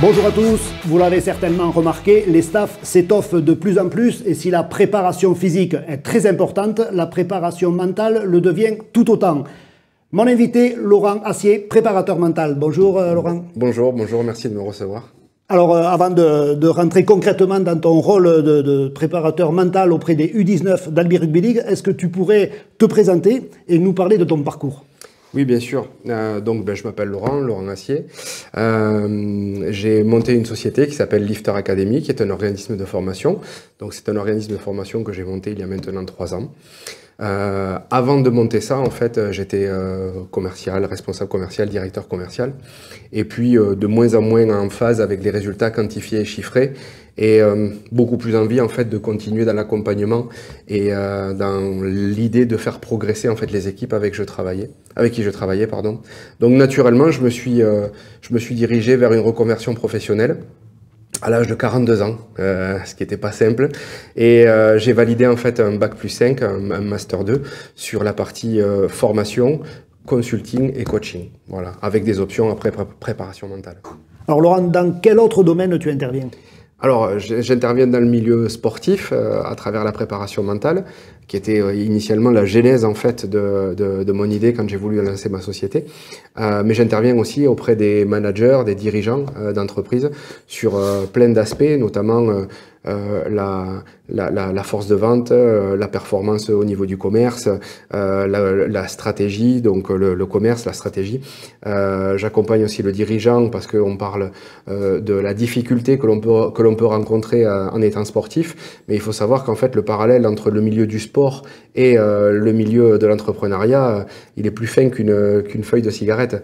Bonjour à tous, vous l'avez certainement remarqué, les staffs s'étoffent de plus en plus et si la préparation physique est très importante, la préparation mentale le devient tout autant. Mon invité, Laurent Assier, préparateur mental. Bonjour Laurent. Bonjour, merci de me recevoir. Alors avant de rentrer concrètement dans ton rôle de préparateur mental auprès des U19 d'Albi Rugby League, est-ce que tu pourrais te présenter et nous parler de ton parcours ? Oui, bien sûr. Je m'appelle Laurent Assier. J'ai monté une société qui s'appelle Lifter Academy, qui est un organisme de formation. Donc, c'est un organisme de formation que j'ai monté il y a maintenant 3 ans. Avant de monter ça, en fait, j'étais commercial, responsable commercial, directeur commercial. Et puis, de moins en moins en phase avec les résultats quantifiés et chiffrés. Et beaucoup plus envie, en fait, de continuer dans l'accompagnement et dans l'idée de faire progresser, en fait, les équipes avec qui je travaillais. Donc, naturellement, je me suis dirigé vers une reconversion professionnelle à l'âge de 42 ans, ce qui n'était pas simple. Et j'ai validé en fait un Bac+5, un Master 2, sur la partie formation, consulting et coaching. Voilà, avec des options après préparation mentale. Alors Laurent, dans quel autre domaine tu interviens ? Alors, j'interviens dans le milieu sportif à travers la préparation mentale, qui était initialement la genèse en fait de mon idée quand j'ai voulu lancer ma société. Mais j'interviens aussi auprès des managers, des dirigeants d'entreprises sur plein d'aspects, notamment la force de vente, la performance au niveau du commerce, la stratégie, donc le commerce, la stratégie. J'accompagne aussi le dirigeant parce qu'on parle de la difficulté que l'on peut rencontrer en étant sportif. Mais il faut savoir qu'en fait, le parallèle entre le milieu du sport et le milieu de l'entrepreneuriat, il est plus fin qu'une feuille de cigarette.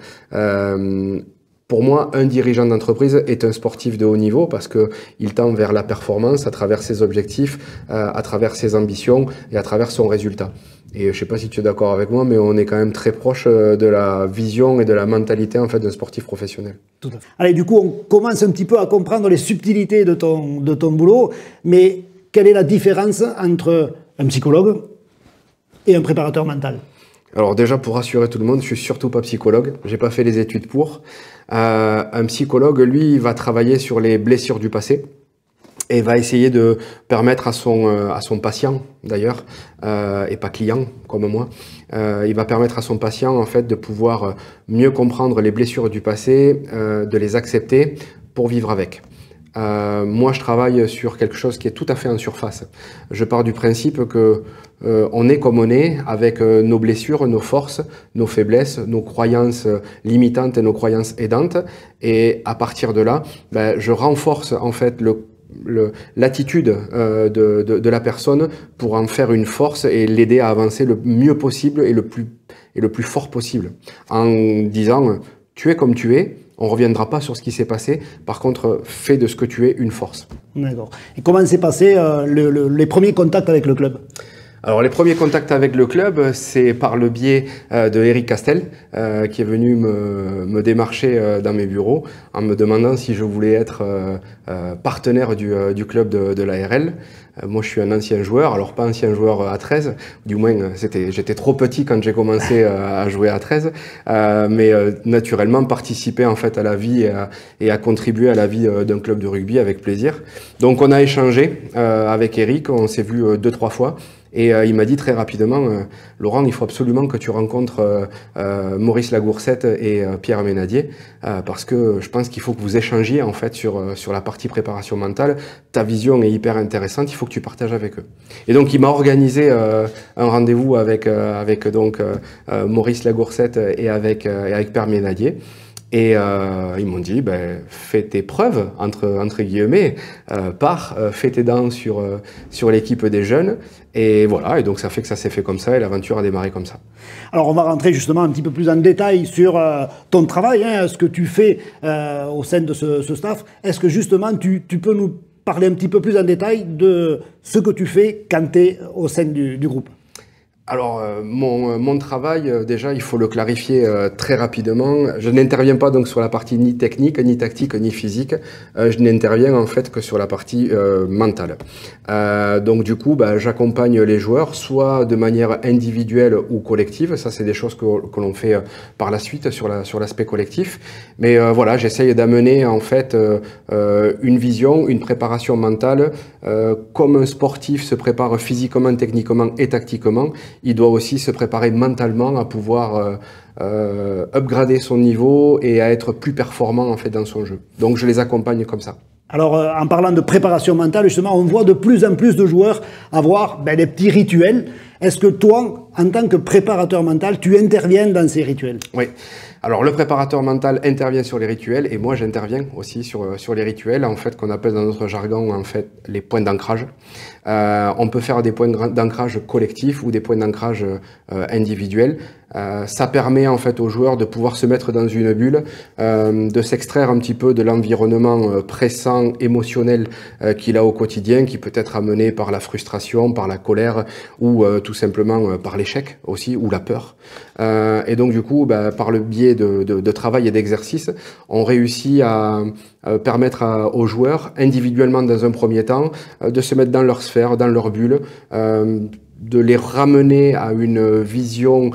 Pour moi, un dirigeant d'entreprise est un sportif de haut niveau parce qu'il tend vers la performance à travers ses objectifs, à travers ses ambitions et à travers son résultat. Et je ne sais pas si tu es d'accord avec moi, mais on est quand même très proche de la vision et de la mentalité en fait d'un sportif professionnel. Tout à fait. Allez, du coup, on commence un petit peu à comprendre les subtilités de ton boulot, mais quelle est la différence entre un psychologue et un préparateur mental ? Alors déjà, pour rassurer tout le monde, je suis surtout pas psychologue. J'ai pas fait les études pour. Un psychologue, lui, va travailler sur les blessures du passé et va essayer de permettre à son patient, d'ailleurs, et pas client comme moi, il va permettre à son patient en fait de pouvoir mieux comprendre les blessures du passé, de les accepter pour vivre avec. Moi, je travaille sur quelque chose qui est tout à fait en surface. Je pars du principe que on est comme on est, avec nos blessures, nos forces, nos faiblesses, nos croyances limitantes et nos croyances aidantes. Et à partir de là, je renforce en fait l'attitude de la personne pour en faire une force et l'aider à avancer le mieux possible et le plus fort possible. En disant, tu es comme tu es. On ne reviendra pas sur ce qui s'est passé. Par contre, fais de ce que tu es une force. D'accord. Et comment s'est passé les premiers contacts avec le club ? Alors, les premiers contacts avec le club, c'est par le biais de Eric Castel, qui est venu me démarcher dans mes bureaux en me demandant si je voulais être partenaire du club de l'ARL. Moi, je suis un ancien joueur, alors pas ancien joueur à 13, du moins j'étais trop petit quand j'ai commencé à jouer à 13, mais naturellement participer en fait à la vie et à contribuer à la vie d'un club de rugby avec plaisir. Donc on a échangé avec Eric, on s'est vu 2-3 fois. Et il m'a dit très rapidement, Laurent, il faut absolument que tu rencontres Maurice Lagoursette et Pierre Ménadier, parce que je pense qu'il faut que vous échangiez en fait sur la partie préparation mentale. Ta vision est hyper intéressante, il faut que tu partages avec eux. Et donc il m'a organisé un rendez-vous avec Maurice Lagoursette et avec Pierre Ménadier. Et ils m'ont dit, fais tes preuves, entre guillemets, fais tes dents sur l'équipe des jeunes. Et voilà, et donc ça fait que ça s'est fait comme ça et l'aventure a démarré comme ça. Alors on va rentrer justement un petit peu plus en détail sur ton travail, ce que tu fais au sein de ce staff. Est-ce que justement tu peux nous parler un petit peu plus en détail de ce que tu fais quand tu es au sein du groupe ? Alors, mon travail, déjà, il faut le clarifier très rapidement. Je n'interviens pas donc sur la partie ni technique, ni tactique, ni physique. Je n'interviens en fait que sur la partie mentale. Donc, du coup, j'accompagne les joueurs, soit de manière individuelle ou collective. Ça, c'est des choses que l'on fait par la suite sur l'aspect collectif. Mais voilà, j'essaye d'amener en fait une vision, une préparation mentale, comme un sportif se prépare physiquement, techniquement et tactiquement. Il doit aussi se préparer mentalement à pouvoir upgrader son niveau et à être plus performant en fait dans son jeu. Donc je les accompagne comme ça. Alors, en parlant de préparation mentale, justement, on voit de plus en plus de joueurs avoir des petits rituels. Est-ce que toi, en tant que préparateur mental, tu interviens dans ces rituels? Oui. Alors, le préparateur mental intervient sur les rituels et moi, j'interviens aussi sur les rituels, en fait, qu'on appelle dans notre jargon, en fait, les points d'ancrage. On peut faire des points d'ancrage collectifs ou des points d'ancrage individuels. Ça permet en fait aux joueurs de pouvoir se mettre dans une bulle, de s'extraire un petit peu de l'environnement pressant, émotionnel qu'il a au quotidien, qui peut être amené par la frustration, par la colère ou tout simplement par l'échec aussi ou la peur. Et donc du coup, par le biais de travail et d'exercice, on réussit à permettre aux joueurs, individuellement dans un premier temps, de se mettre dans leur sphère, dans leur bulle, de les ramener à une vision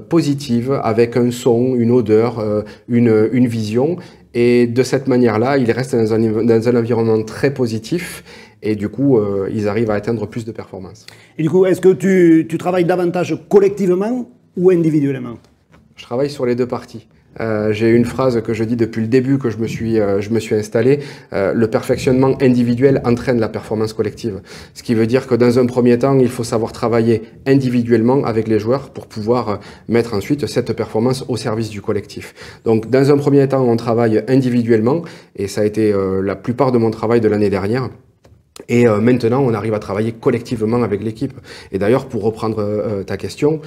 positive avec un son, une odeur, une vision. Et de cette manière-là, ils restent dans un environnement très positif et du coup, ils arrivent à atteindre plus de performances. Et du coup, est-ce que tu travailles davantage collectivement ou individuellement? Je travaille sur les deux parties. J'ai une phrase que je dis depuis le début que je me suis installé, le perfectionnement individuel entraîne la performance collective. Ce qui veut dire que dans un premier temps, il faut savoir travailler individuellement avec les joueurs pour pouvoir mettre ensuite cette performance au service du collectif. Donc dans un premier temps, on travaille individuellement et ça a été la plupart de mon travail de l'année dernière. Et maintenant, on arrive à travailler collectivement avec l'équipe. Et d'ailleurs, pour reprendre ta question,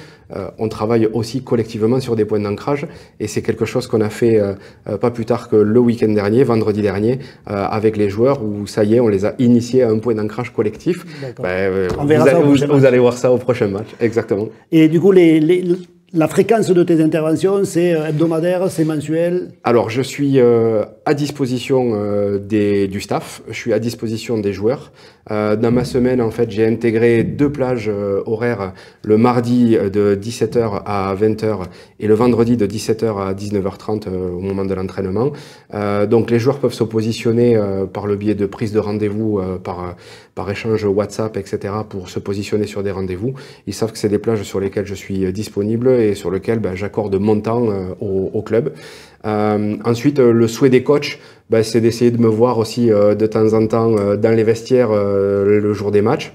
on travaille aussi collectivement sur des points d'ancrage. Et c'est quelque chose qu'on a fait pas plus tard que le week-end dernier, vendredi dernier, avec les joueurs, où ça y est, on les a initiés à un point d'ancrage collectif. Vous allez voir ça au prochain match, exactement. Et du coup, la fréquence de tes interventions, c'est hebdomadaire, c'est mensuel? Alors, je suis à disposition du staff, je suis à disposition des joueurs. Dans ma semaine, en fait, j'ai intégré 2 plages horaires, le mardi de 17h à 20h et le vendredi de 17h à 19h30 au moment de l'entraînement. Donc, les joueurs peuvent se positionner par le biais de prise de rendez-vous, par échange WhatsApp, etc., pour se positionner sur des rendez-vous. Ils savent que c'est des plages sur lesquelles je suis disponible et sur lesquelles j'accorde mon temps au club. Ensuite, le souhait des coachs, c'est d'essayer de me voir aussi de temps en temps dans les vestiaires le jour des matchs,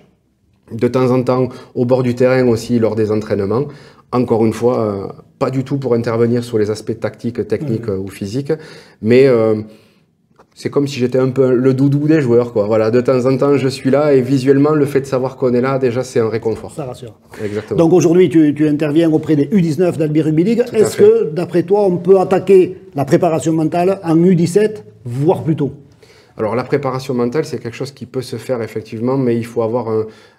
de temps en temps au bord du terrain aussi lors des entraînements. Encore une fois, pas du tout pour intervenir sur les aspects tactiques, techniques ou physiques, mais c'est comme si j'étais un peu le doudou des joueurs, quoi. Voilà, de temps en temps, je suis là et visuellement, le fait de savoir qu'on est là, déjà, c'est un réconfort. Ça rassure. Exactement. Donc aujourd'hui, tu interviens auprès des U19 d'Albi Rugby League. Est-ce que, d'après toi, on peut attaquer la préparation mentale en U17, voire plus tôt? Alors la préparation mentale, c'est quelque chose qui peut se faire effectivement, mais il faut avoir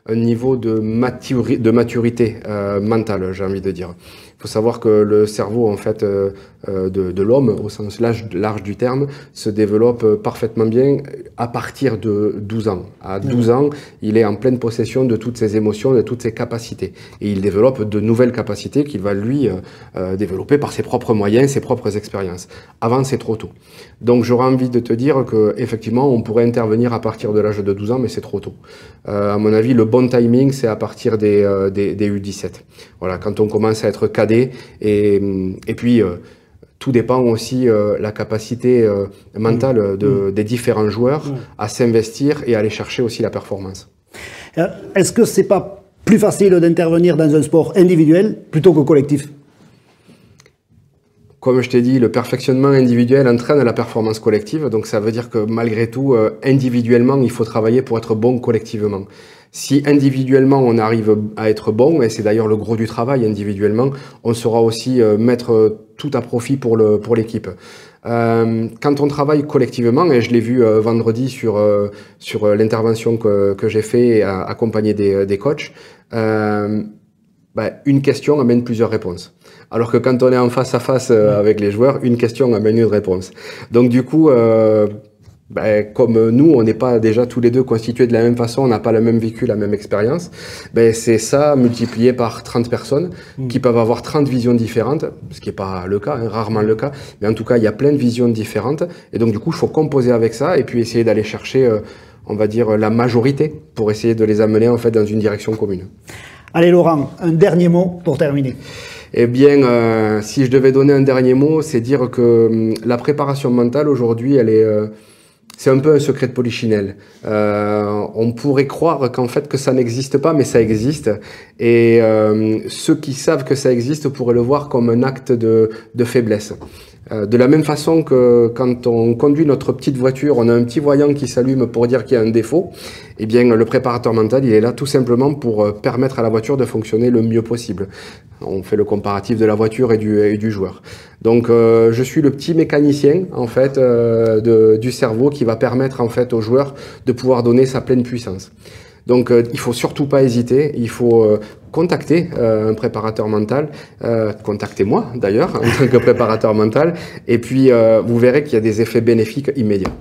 un niveau de maturité mentale, j'ai envie de dire. Il faut savoir que le cerveau en fait de l'homme, au sens large du terme, se développe parfaitement bien à partir de 12 ans. À 12 ans, il est en pleine possession de toutes ses émotions, de toutes ses capacités. Et il développe de nouvelles capacités qu'il va lui développer par ses propres moyens, ses propres expériences. Avant, c'est trop tôt. Donc j'aurais envie de te dire que effectivement, on pourrait intervenir à partir de l'âge de 12 ans, mais c'est trop tôt. À mon avis, le bon timing, c'est à partir des U17. Voilà, quand on commence à être cadet, et puis tout dépend aussi la capacité mentale des différents joueurs à s'investir et à aller chercher aussi la performance. Est-ce que c'est pas plus facile d'intervenir dans un sport individuel plutôt que collectif? Comme je t'ai dit, le perfectionnement individuel entraîne la performance collective, donc ça veut dire que malgré tout, individuellement, il faut travailler pour être bon collectivement. Si individuellement on arrive à être bon, et c'est d'ailleurs le gros du travail individuellement, on saura aussi mettre tout à profit pour l'équipe. Quand on travaille collectivement, et je l'ai vu vendredi sur l'intervention que j'ai fait accompagné des coachs, une question amène plusieurs réponses. Alors que quand on est en face à face avec les joueurs, une question amène une réponse. Donc du coup, comme nous, on n'est pas déjà tous les deux constitués de la même façon, on n'a pas le même vécu, la même expérience, c'est ça multiplié par 30 personnes qui peuvent avoir 30 visions différentes, ce qui n'est pas le cas, rarement le cas, mais en tout cas, il y a plein de visions différentes. Et donc du coup, il faut composer avec ça et puis essayer d'aller chercher, on va dire, la majorité pour essayer de les amener en fait dans une direction commune. Allez Laurent, un dernier mot pour terminer. Eh bien, si je devais donner un dernier mot, c'est dire que la préparation mentale aujourd'hui, c'est un peu un secret de polichinelle. On pourrait croire qu'en fait que ça n'existe pas, mais ça existe. Et ceux qui savent que ça existe pourraient le voir comme un acte de faiblesse. De la même façon que quand on conduit notre petite voiture, on a un petit voyant qui s'allume pour dire qu'il y a un défaut, eh bien le préparateur mental, il est là tout simplement pour permettre à la voiture de fonctionner le mieux possible. On fait le comparatif de la voiture et du joueur. Donc je suis le petit mécanicien en fait du cerveau qui va permettre en fait au joueur de pouvoir donner sa pleine puissance. Donc il faut surtout pas hésiter, il faut contacter un préparateur mental, contactez-moi d'ailleurs en tant que préparateur mental, et puis vous verrez qu'il y a des effets bénéfiques immédiats.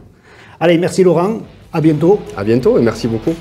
Allez, merci Laurent, à bientôt. À bientôt et merci beaucoup.